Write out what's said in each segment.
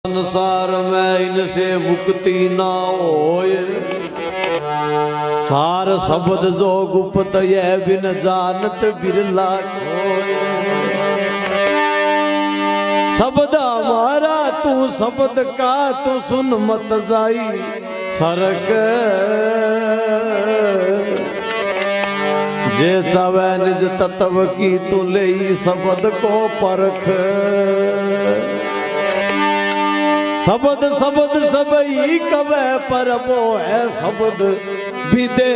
संसार में इनसे मुक्ति ना होय। सार शब्द जो गुप्त यह बिन जानत बिरला खोय। शब्द हमारा तू शब्द का तू सुन मत जाई सरक। जे चावे निज तत्व की तू ले शब्द को परख। शब्द शब्द सब ही कवे पर वो है शब्द विदे।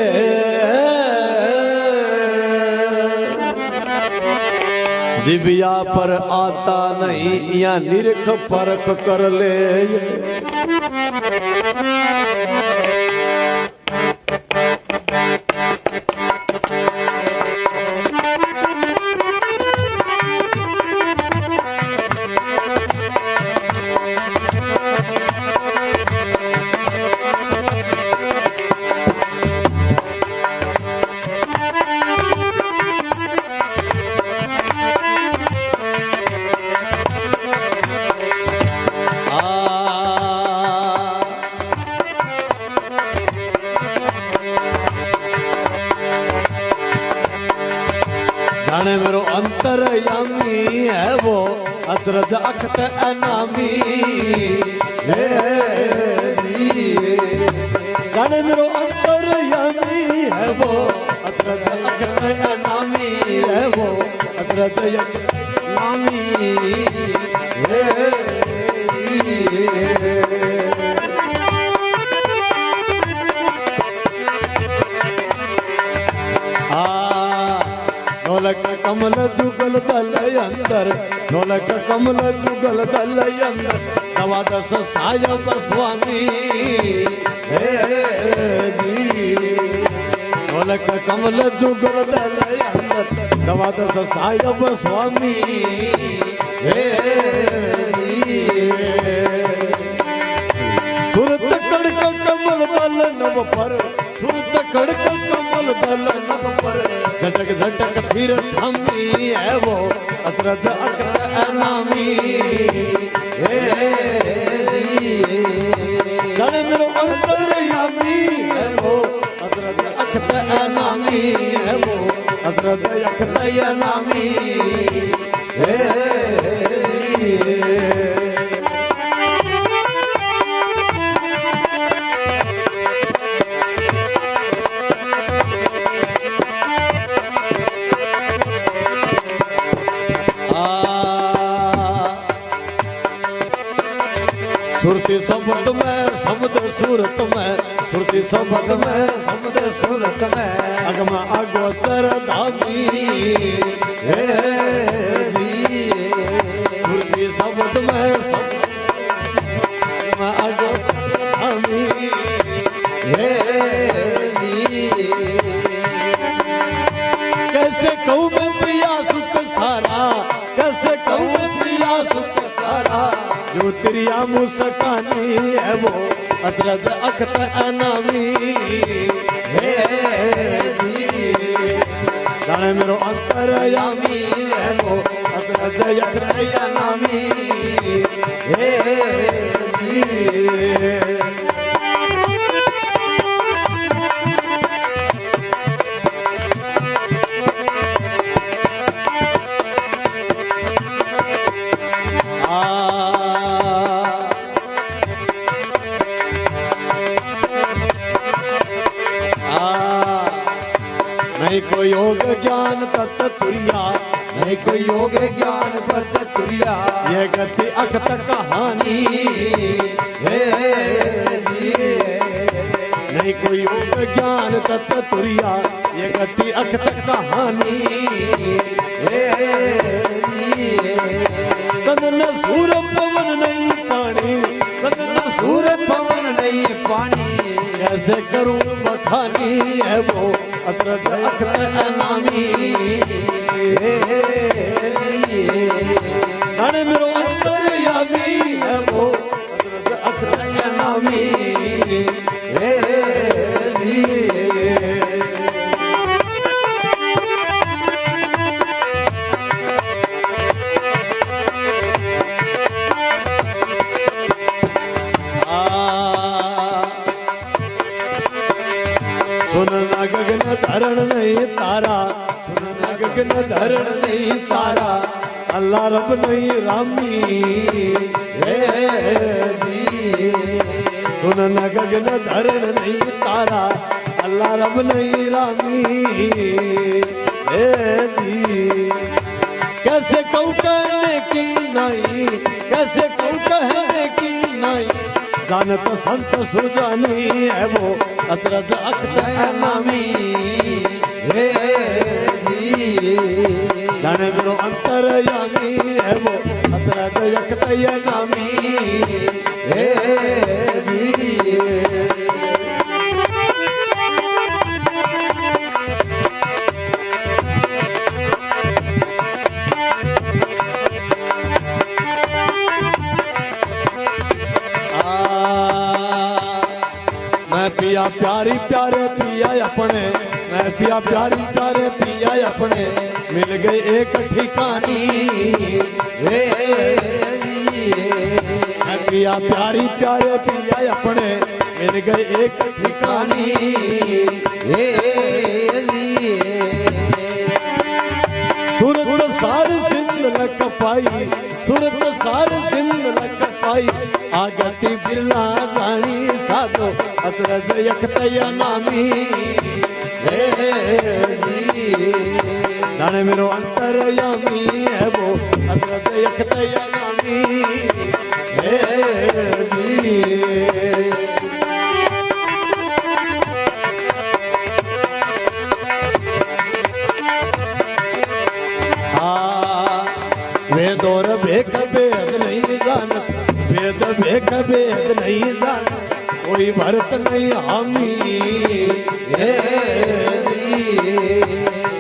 जिबिया पर आता नहीं या निरख परख कर ले। जाने मेरो अंतरयामी है वो अचरज अखत अनामी। जाने मेरो अंतरयामी है वो अचरज अखत अनामी है वो अचरज अनामी। ढोलक कमल जुगल दल अंदर ढोलक कमल जुगल दल अंदर नवादस सायब स्वामी। ढोलक कमल जुगल दल अंदर नवादस सायब स्वामी। तुरत कड़क कमल दल नव पर तुरत कड़क कमल दल नव पर झटक झटक फिर थमी है वो अचरज अखत अनामी। जाने मेरो अंतरयामी है वो अचरज अखत अनामी है वो अचरज अखत अनामी। सुरती शब्द में शब्द सूरत में सुरती शब्द में शब्द सूरत में अगम अगोचर धामी। सुरती शब्द में अगम अगोचर धामी। कैसे कहूँ मैं प्रिया सुख सारा कैसे कहूँ मैं प्रिया सुख सारा जो तेरिया मुस्कानी है वो अचरज अखत अनामी। जाने मेरो अंतरयामी है वो अचरज अखत अनामी। नहीं कोई योग ज्ञान तत्व तुरिया नहीं कोई योग ज्ञान तत्व तुरिया ये गति अखत कहानी। नहीं कोई योग ज्ञान तत्व तुरिया ये गति अखत कहानी। कदन सूर पवन नहीं पानी कदन सूर पवन नहीं पानी कैसे करूं बखानी है वो अचरज अखत अनामी। जाने मेरो अंतरयामी है वो अचरज अखत अनामी। धरण नहीं तारा सुन न गगन धरण नहीं तारा अल्लाह रब नहीं रामी हे जी सुन न गगन धरण नहीं तारा अल्लाह रब नहीं रामी हे जी कैसे कहूँ कहने की नहीं कैसे कहूँ कहने की नहीं जानत संत सुजानी है वो अचरज अख्त है नामी हे जी जाने मेरो अंतरयामी है वो अचरज अख्त है नामी हे जी पिया प्यारी प्यारे पिया अपने मैं पिया प्यारी प्यारे पिया अपने मिल गए एक ठिकानी हे मैं पिया प्यारी प्यारे पिया अपने मिल गए एक ठिकानी हे सूरत सार सिंध लक पाई सूरत सार सिंध लक पाई आगती बिरला जानी साधो अचरज यखतया नामी हे जी जाने मेरो अंतरयामी है वो अचरज यखतया नामी हे जी वेद और भेद भेद नहीं जानत वेद भेद भेद नहीं जानत कोई भरत नहीं हामी हे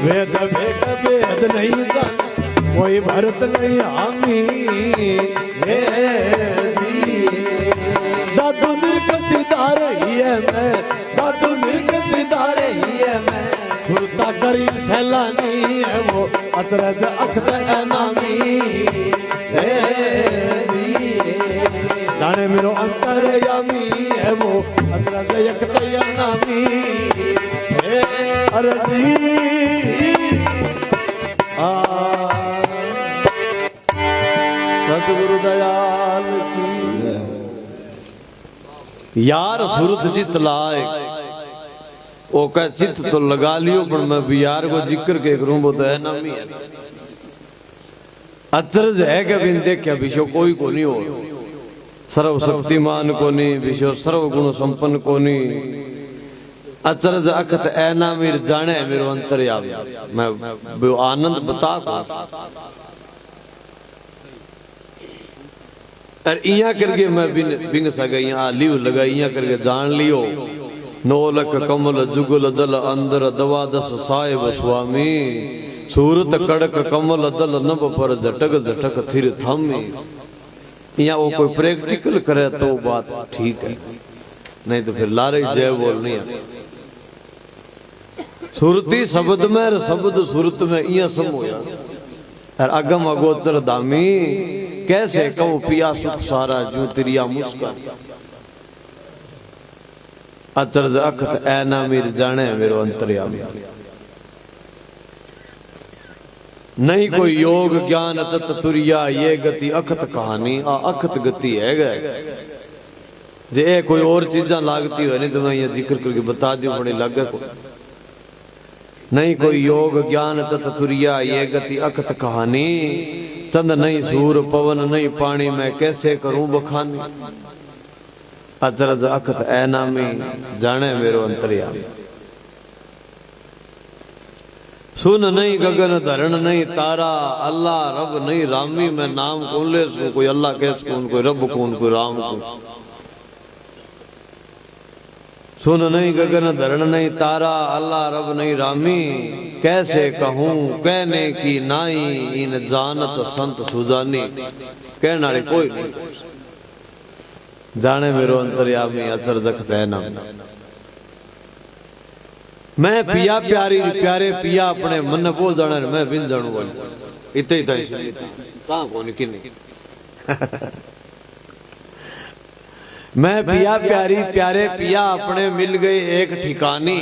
वेद भेद भेद नहीं जानत कोई भरत नहीं हामी हे दादू निर्गति दार ही है मैं दादू निर्गति दार ही है मैं खुरता करी सैलानी है वो अचरज अख्त है नामी हे जाने मेरो अंतरयामी है वो अचरज अख्त है नामी हे अरजी सतगुरु दयाल की यार सुरत जित लाए ओ का चित तो लगा लियो पर मैं बिहार को जिक्र के करूं वो तो है नामी है अचरज है कि बिन देखा विश्व कोई को नहीं हो सर्व शक्तिमान को नहीं विश्व सर्व गुण संपन्न को नहीं अचरज अखत ऐ नामीर जाने मेरो अंतर्यामी मैं वो आनंद बता को और इया करके मैं बिंग सगा यहाँ लिव लगा इया करके जान लियो नौलक कमल जुगल दल अंदर दवादस साहेब स्वामी सूरत कड़क कमल दल नभ पर झटक झटक थिर थामी यहाँ वो कोई प्रैक्टिकल करे तो बात ठीक है नहीं तो फिर लारे जय बोल नहीं है सुरती शब्द में शब्द सुरत में इया सम होया और अगम अगोचर दामी कैसे कहूँ पिया सुख सारा जू तिरिया मुस्कान अचरज अखत ऐ नामीर जाने मेरो अंतर्यामी नहीं कोई योग ज्ञान तत तुरिया ये गति अखत कहानी आ अखत गति है गए जे कोई और चीजा लागती है नहीं तो मैं ये जिक्र करके बता दूं बड़ी लगे को नहीं कोई योग ज्ञान तत तुरिया ये गति अखत कहानी चंद नहीं सूर पवन नहीं पानी मैं कैसे करूं बखानी अचरज अखत ऐ नामी जाने मेरो अंतर्यामी सुन नहीं गगन धरण नहीं तारा अल्लाह रब नहीं रामी मैं नाम कौन ले सकूं कोई अल्लाह कैस कौन कोई रब कौन कोई राम कौन सुन नहीं गगन धरण नहीं तारा अल्लाह रब नहीं रामी कैसे कहूं कहने की नाई इन जानत संत सुजानी कहने वाले कोई नहीं जाने मेरो अंतर्यामी अचरज अखत ऐ नामी मैं पिया प्यारी प्यारे पिया अपने मन बोल जाने मैं बिन जानू वाली इतने ही कहाँ कौन किन्नी मैं पिया प्यारी प्यारे पिया अपने मिल गए एक ठिकानी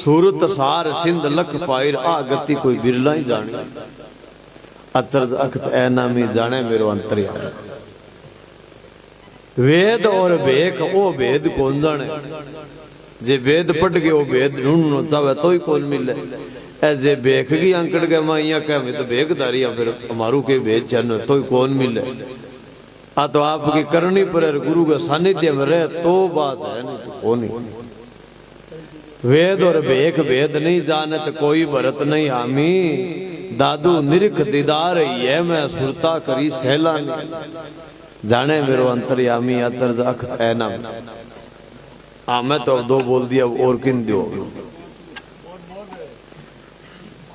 सूरत सार सिंध लख पायर आ गति कोई बिरला ही जाने अचरज अखत ऐ नामी जाने मेरो अंतर्यामी वेद और भेख ओ भेद कौन जाने जे वेद पढ़ के वो भेद ढूंढना चाहे तो ही कौन मिले ऐसे भेख की अंकड़ के मैं यहाँ कह तो भेखदारी फिर हमारू के भेद चैन तो ही कौन मिले आ तो आपकी करनी पर गुरु के सानिध्य में रहे तो बात है नहीं तो कौन ही वेद और भेख भेद नहीं जानत कोई भरत नहीं हामी दादू निरख दीदार ये मैं सुरता करी सहला जाने मेरो अंतर्यामी अचरज अखत ऐ नाम मैं तो अब दो बोल दिया और किन दो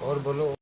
और बोलो।